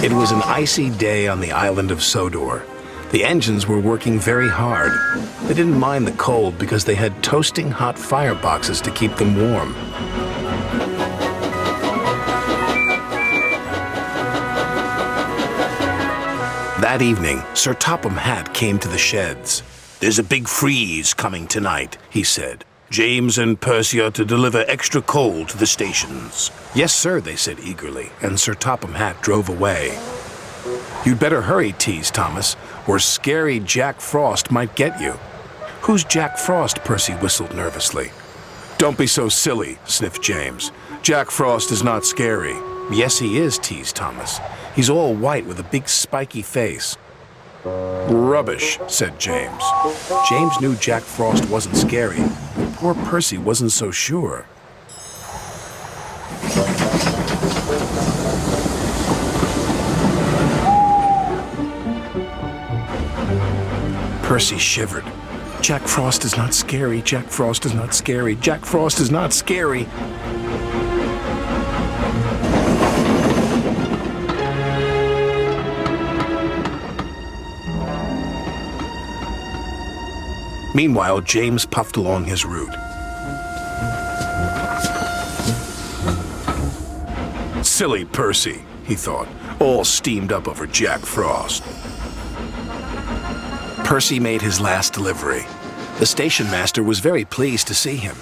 It was an icy day on the island of Sodor. The engines were working very hard. They didn't mind the cold because they had toasting hot fireboxes to keep them warm. That evening, Sir Topham Hatt came to the sheds. "There's a big freeze coming tonight," he said. "James and Percy are to deliver extra coal to the stations." "Yes, sir," they said eagerly, and Sir Topham Hatt drove away. "You'd better hurry," teased Thomas, "or scary Jack Frost might get you." "Who's Jack Frost?" Percy whistled nervously. "Don't be so silly," sniffed James. "Jack Frost is not scary." "Yes, he is," teased Thomas. "He's all white with a big spiky face." "Rubbish," said James. James knew Jack Frost wasn't scary, but poor Percy wasn't so sure. Percy shivered. "Jack Frost is not scary. Jack Frost is not scary. Jack Frost is not scary." Meanwhile, James puffed along his route. "Silly Percy," he thought, all steamed up over Jack Frost. Percy made his last delivery. The station master was very pleased to see him.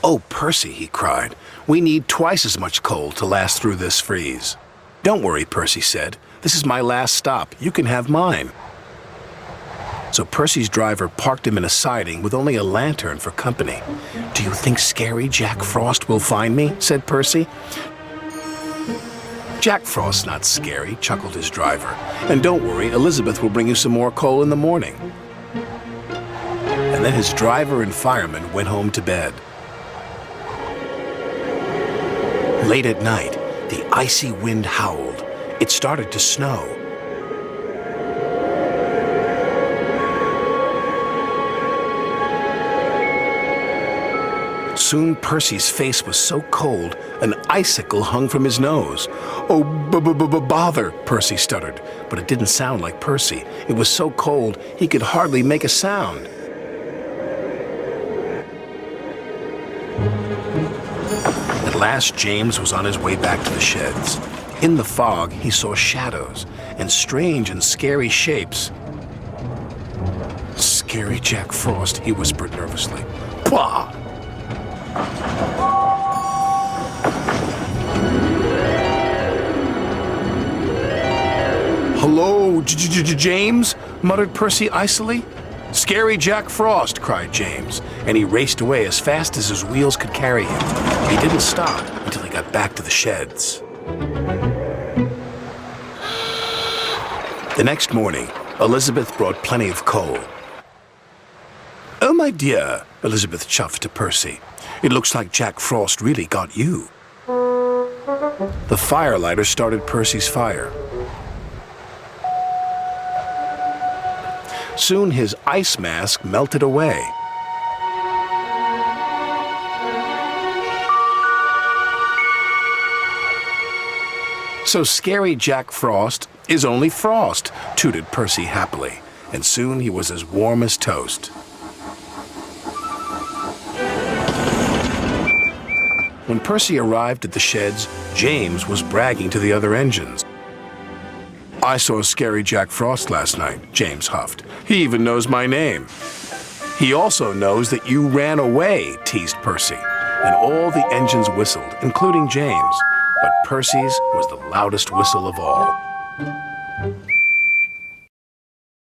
"Oh, Percy," he cried, "we need twice as much coal to last through this freeze." "Don't worry," Percy said. "This is my last stop. You can have mine." So Percy's driver parked him in a siding with only a lantern for company. "Do you think scary Jack Frost will find me?" said Percy. "Jack Frost's not scary," chuckled his driver. "And don't worry, Elizabeth will bring you some more coal in the morning." And then his driver and fireman went home to bed. Late at night, the icy wind howled. It started to snow. Soon Percy's face was so cold, an icicle hung from his nose. "Oh, bother," Percy stuttered, but it didn't sound like Percy. It was so cold he could hardly make a sound. At last, James was on his way back to the sheds. In the fog, he saw shadows and strange and scary shapes. "Scary Jack Frost," he whispered nervously. "Pah!" "Hello, James?" muttered Percy icily. "Scary Jack Frost," cried James, and he raced away as fast as his wheels could carry him. He didn't stop until he got back to the sheds. The next morning, Elizabeth brought plenty of coal. "Oh, my dear," Elizabeth chuffed to Percy. "It looks like Jack Frost really got you." The firelighter started Percy's fire. Soon his ice mask melted away. "So scary Jack Frost is only frost," tooted Percy happily, and soon he was as warm as toast. When Percy arrived at the sheds, James was bragging to the other engines. "I saw scary Jack Frost last night," James huffed. "He even knows my name." "He also knows that you ran away," teased Percy. And all the engines whistled, including James. But Percy's was the loudest whistle of all.